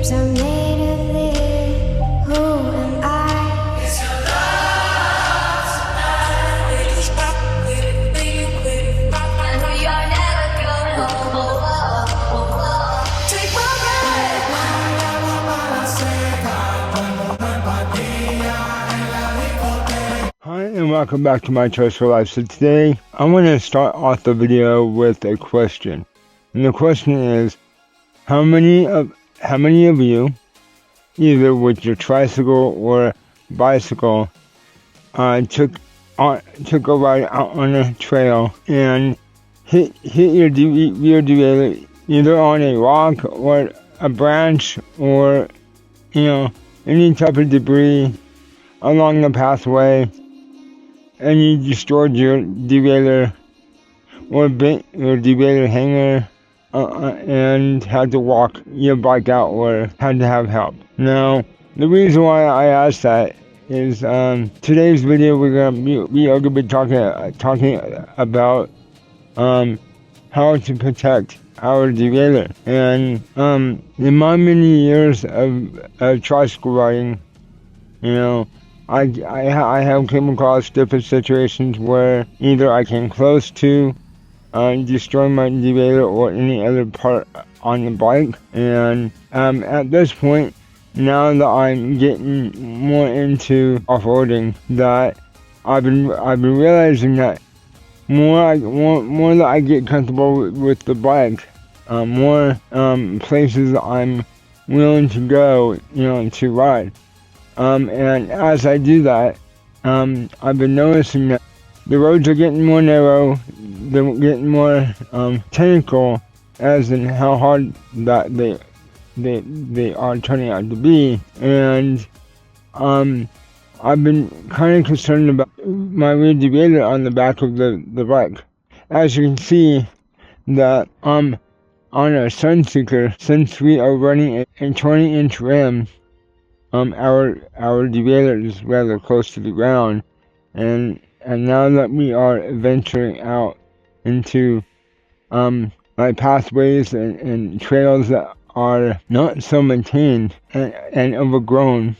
dreams are made of this. Who am I? It's your love tonight. Will you stop? Will you leave? Will you rock? I know you're never gonna take my breath. Hi and welcome back to my Choice for Life. So today I want to start off the video with a question. And the question is, how many of you, either with your tricycle or bicycle, took a ride out on a trail and hit your derailleur either on a rock or a branch or any type of debris along the pathway, and you destroyed your derailleur or bent your derailleur hanger and had to walk your bike out or had to have help. Now, the reason why I asked that is today's video we are going to be talking about how to protect our derailleur. And in my many years of tricycle riding, I have come across different situations where either I came close to destroying my derailleur or any other part on the bike. And at this point, now that I'm getting more into off-roading, that I've been realizing that more that I get comfortable with the bike, more places I'm willing to go, to ride. And as I do that, I've been noticing that the roads are getting more narrow, they're getting more technical, as in how hard that they are turning out to be. And I've been kind of concerned about my rear derailleur on the back of the bike. As you can see, that on our Sunseeker, since we are running a 20-inch rim, our derailleur is rather close to the ground, and now that we are venturing out into like pathways and trails that are not so maintained and overgrown,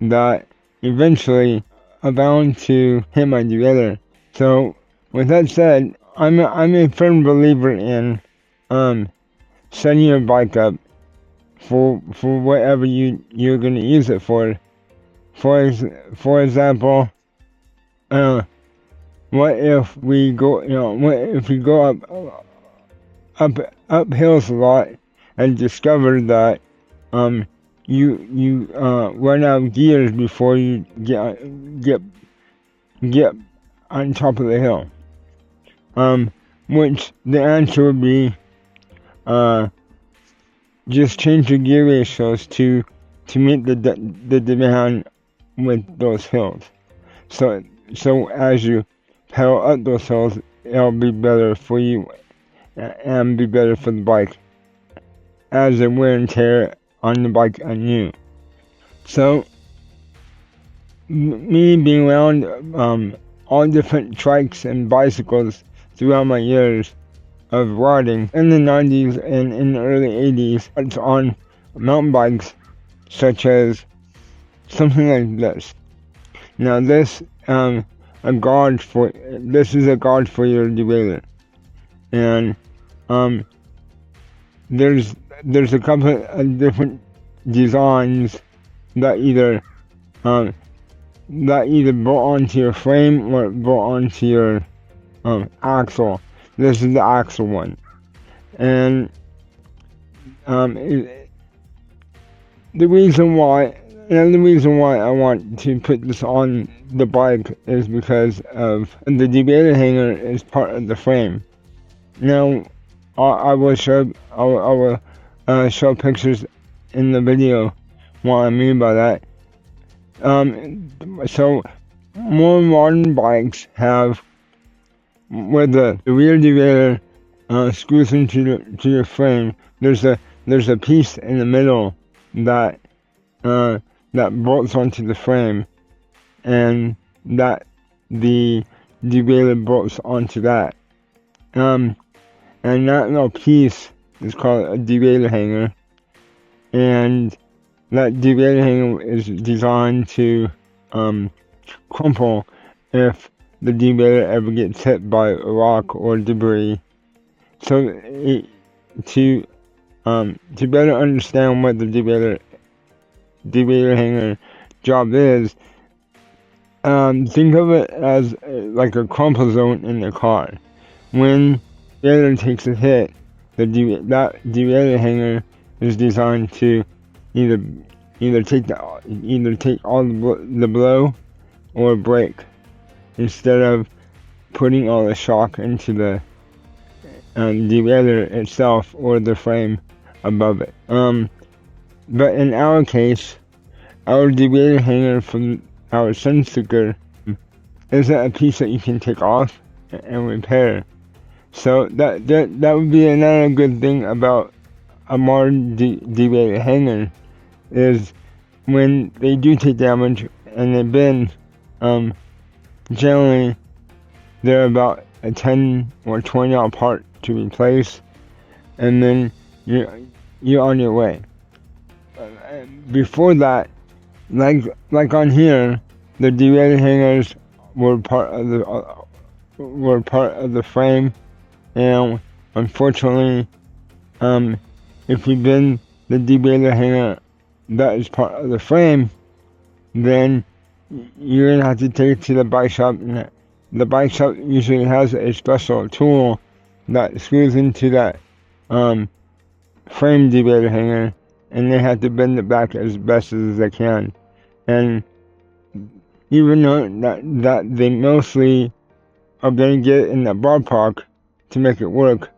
that eventually are bound to hit my derailleur. So with that said, I'm a firm believer in setting your bike up for whatever you're gonna use it for. For example, what if we go up hills a lot and discover that you run out of gears before you get on top of the hill? Which the answer would be just change your gear ratios to meet the demand with those hills. So as you pedal up those hills, it'll be better for you and be better for the bike, as the wear and tear on the bike and you. So me being around all different trikes and bicycles throughout my years of riding in the 90s and in the early 80s, it's on mountain bikes such as something like this. Now this is a guard for your derailleur, and there's a couple of different designs that either bolt onto your frame or bolt onto your axle. This is the axle one, and the reason why I want to put this on the bike is because of the derailleur hanger is part of the frame. Now, I will show pictures in the video what I mean by that. So more modern bikes have where the rear derailleur screws into your frame. There's a piece in the middle that bolts onto the frame, and that the derailleur bolts onto that. And that little piece is called a derailleur hanger, and that derailleur hanger is designed to crumple if the derailleur ever gets hit by a rock or debris. So to better understand what the derailleur hanger job is, think of it as like a crumple zone in the car. When the derailleur takes a hit, that derailleur hanger is designed to either take all the blow or break, instead of putting all the shock into the derailleur itself or the frame above it. But in our case, our derailleur hanger from our Sunseeker isn't a piece that you can take off and repair. So that would be another good thing about a modern derailleur hanger, is when they do take damage and they bend, generally they're about a 10 or 20 hour part to replace, and then you're on your way. Before that, like on here, the derailleur hangers were part of the frame, and unfortunately, if you bend the derailleur hanger that is part of the frame, then you're gonna have to take it to the bike shop, and the bike shop usually has a special tool that screws into that frame derailleur hanger, and they have to bend it back as best as they can. And even though that they mostly are gonna get in the ballpark to make it work,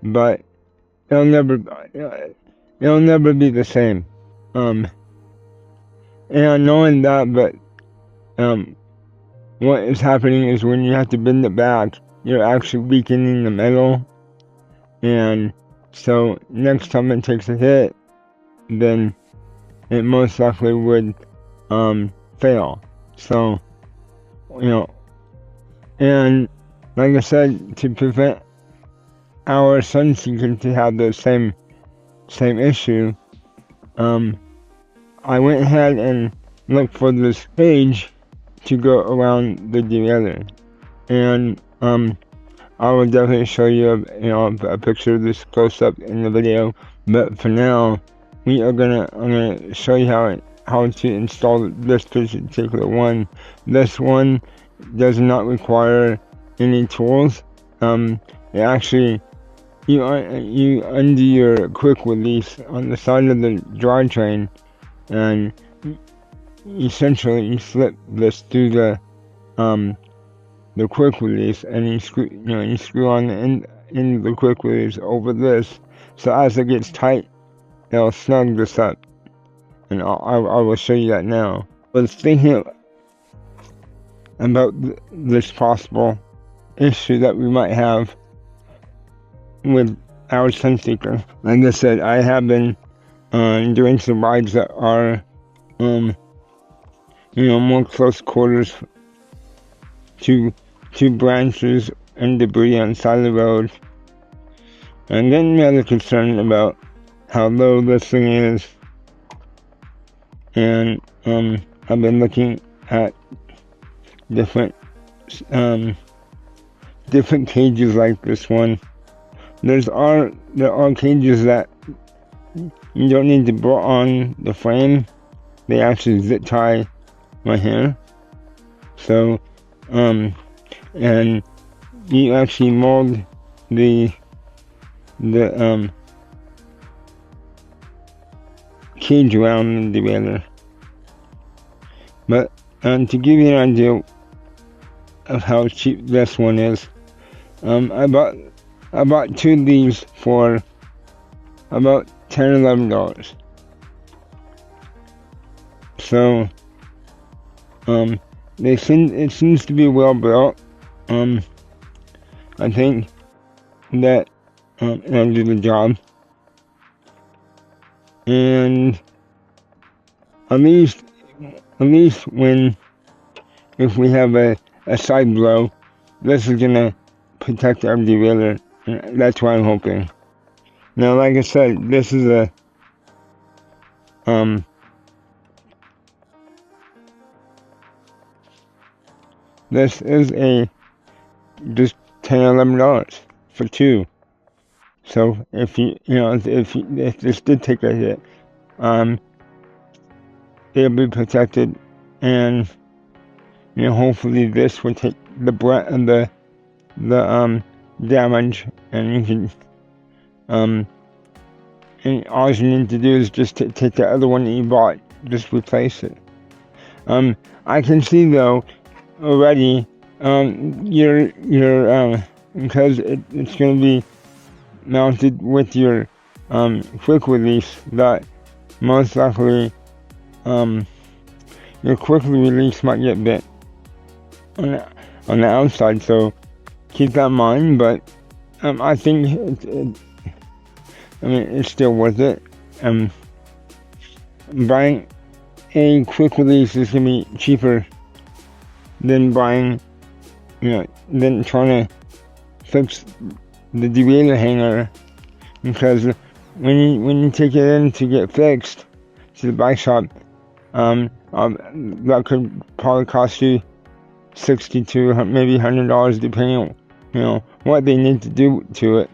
but it'll never be the same. And knowing that, but what is happening is when you have to bend it back, you're actually weakening the metal, and so next time it takes a hit, then it most likely would fail. So, and like I said, to prevent our Sunseeker to have the same issue, I went ahead and looked for this cage to go around the derailleur, and I will definitely show you a picture of this close up in the video. But for now, I'm gonna show you how to install this particular one. This one does not require any tools. It actually, you undo your quick release on the side of the drivetrain, and essentially you slip this through the quick release, and you screw on the end of the quick release over this, so as it gets tight, it'll snug this up, and I will show you that now. I was thinking about this possible issue that we might have with our Sunseeker. Like I said, I have been doing some rides that are more close quarters to branches and debris on the side of the road. I'm getting rather concerned about how low this thing is, and I've been looking at different cages like this one. There are cages that you don't need to bolt on the frame. They actually zip tie right here. So, and you actually mold the cage around the derailleur. But to give you an idea of how cheap this one is, I bought two of these for about $10-11. So it seems to be well built. I think that it'll do the job, and at least if we have a side blow, this is gonna protect our derailleur. That's what I'm hoping. Now, like I said, this is this is just $10 or $11 for two. So if if this did take a hit, they'll be protected, and hopefully this will take the brunt of the damage, and you can and all you need to do is just take the other one that you bought, just replace it. I can see though already your because it's going to be mounted with your quick release, that most likely your quick release might get bent on the outside, so keep that in mind. But I think it's still worth it. Buying a quick release is gonna be cheaper than buying, than trying to fix the derailleur hanger, because when you take it in to get fixed to the bike shop, that could probably cost you $60 to maybe $100, depending on what they need to do to it.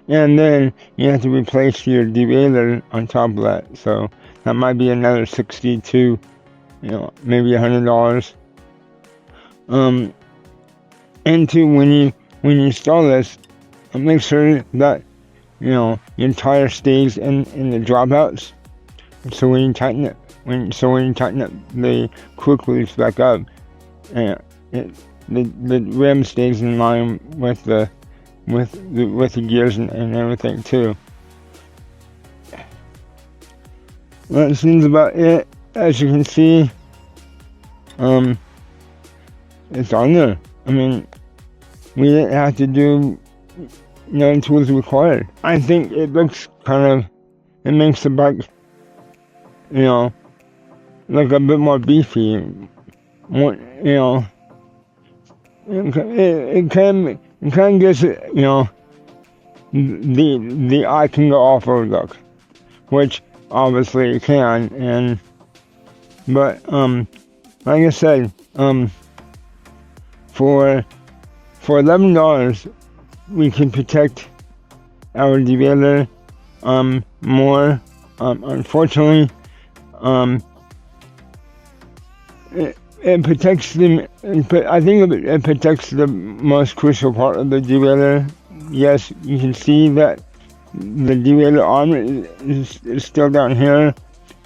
And then you have to replace your derailleur on top of that, so that might be another $60 to maybe $100. And two, when you install this, make sure that your tire stays in the dropouts. So when you tighten it, when you tighten up the quick release back up, the rim stays in line with the gears and everything too. That seems about it. As you can see, it's on there. I mean, we didn't have to do no tools required. I think it looks it makes the bike, look a bit more beefy. More, it kind of gives it, the eye can go off-road look, which obviously it can, but like I said, for $11 we can protect our derailleur more. Unfortunately, it protects them. I think it protects the most crucial part of the derailleur. Yes, you can see that the derailleur arm is still down here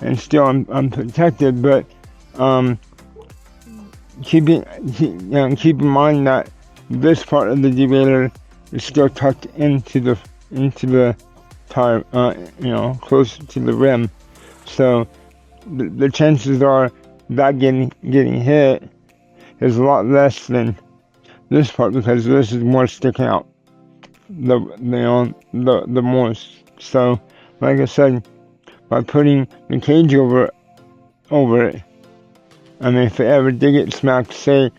and still unprotected, but keep in mind that this part of the derailleur is still tucked into the tire, close to the rim. So the chances are that getting hit is a lot less than this part, because this is more sticking out the most. So like I said, by putting the cage over it, I mean, if it ever did get smacked, say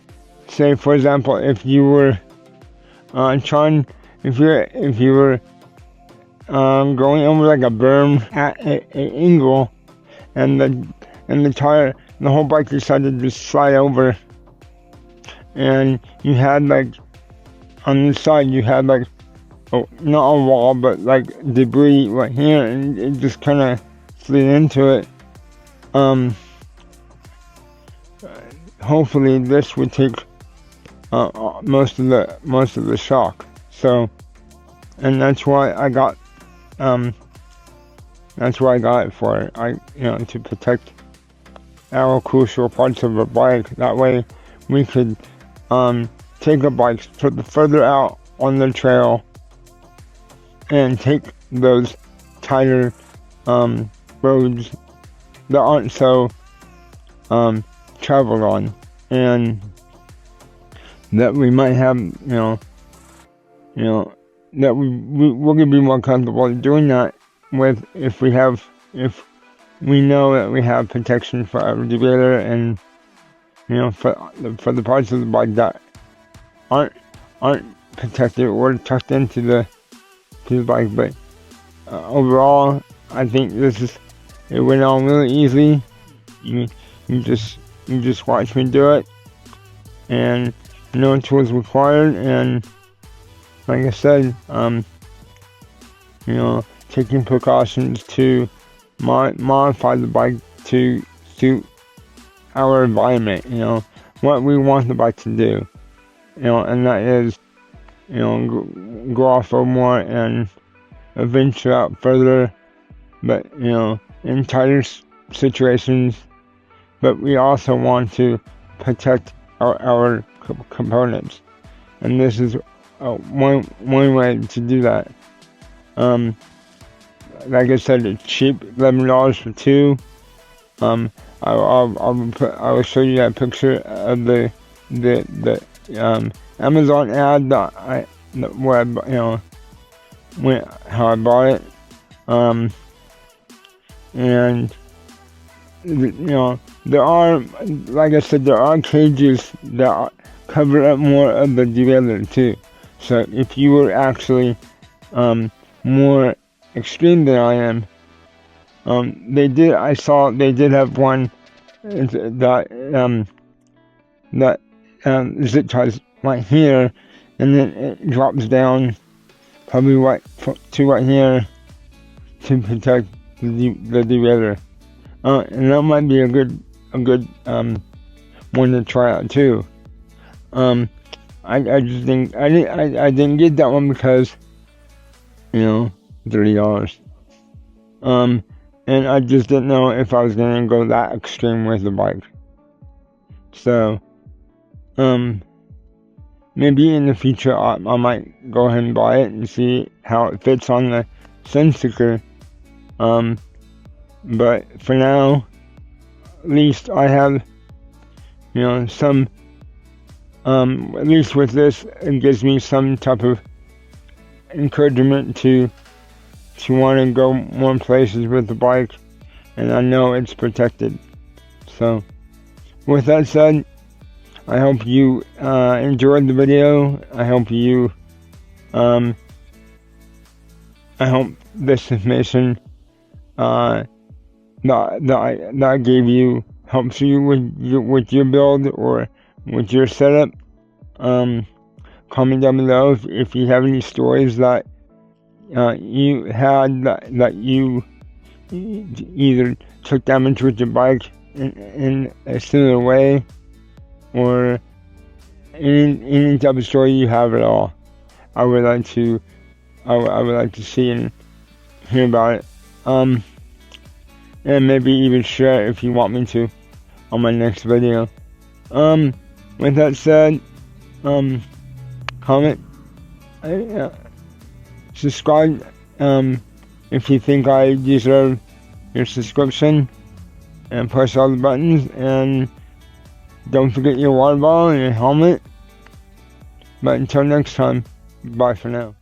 for example, if you were going over like a berm at an angle, and the tire, the whole bike decided to slide over, and you had on the side you had not a wall, but debris right here, and it just kind of slid into it. Hopefully this would take most of the shock. So, and that's why I got it for it. To protect our crucial parts of a bike. That way we could take a bike further out on the trail and take those tighter roads that aren't so traveled on, and that we might have, that we're gonna be more comfortable doing that with if we know that we have protection for our derailleur, and for the parts of the bike that aren't protected or tucked into the bike. But overall, I think it went on really easy. You just watch me do it, and no tools required. And like I said, taking precautions to modify the bike to suit our environment, what we want the bike to do, and that is, go off road more and venture out further, but, in tighter situations. But we also want to protect our components, and this is one way to do that. Like I said, it's cheap, $11 for two. I will show you that picture of the Amazon ad where how I bought it. And there are, like I said, there are cages that cover up more of the derailleur too. So if you were actually more extreme than I am, I saw they did have one that zip ties right here, and then it drops down probably right here to protect the derailleur. And that might be a good one to try out too. I just think I didn't get that one because $30. And I just didn't know if I was gonna go that extreme with the bike. So maybe in the future I might go ahead and buy it and see how it fits on the sun sticker. But for now, at least I have, some, at least with this, it gives me some type of encouragement to want to go more places with the bike, and I know it's protected. So, with that said, I hope you enjoyed the video. I hope I hope this information that I gave you helps you with your build or with your setup. Comment down below if you have any stories that you had that you either took damage with your bike in a similar way, or any type of story you have at all. I would like to see and hear about it. And maybe even share it if you want me to on my next video. With that said, comment, subscribe, if you think I deserve your subscription, and press all the buttons, and don't forget your water bottle and your helmet. But until next time, bye for now.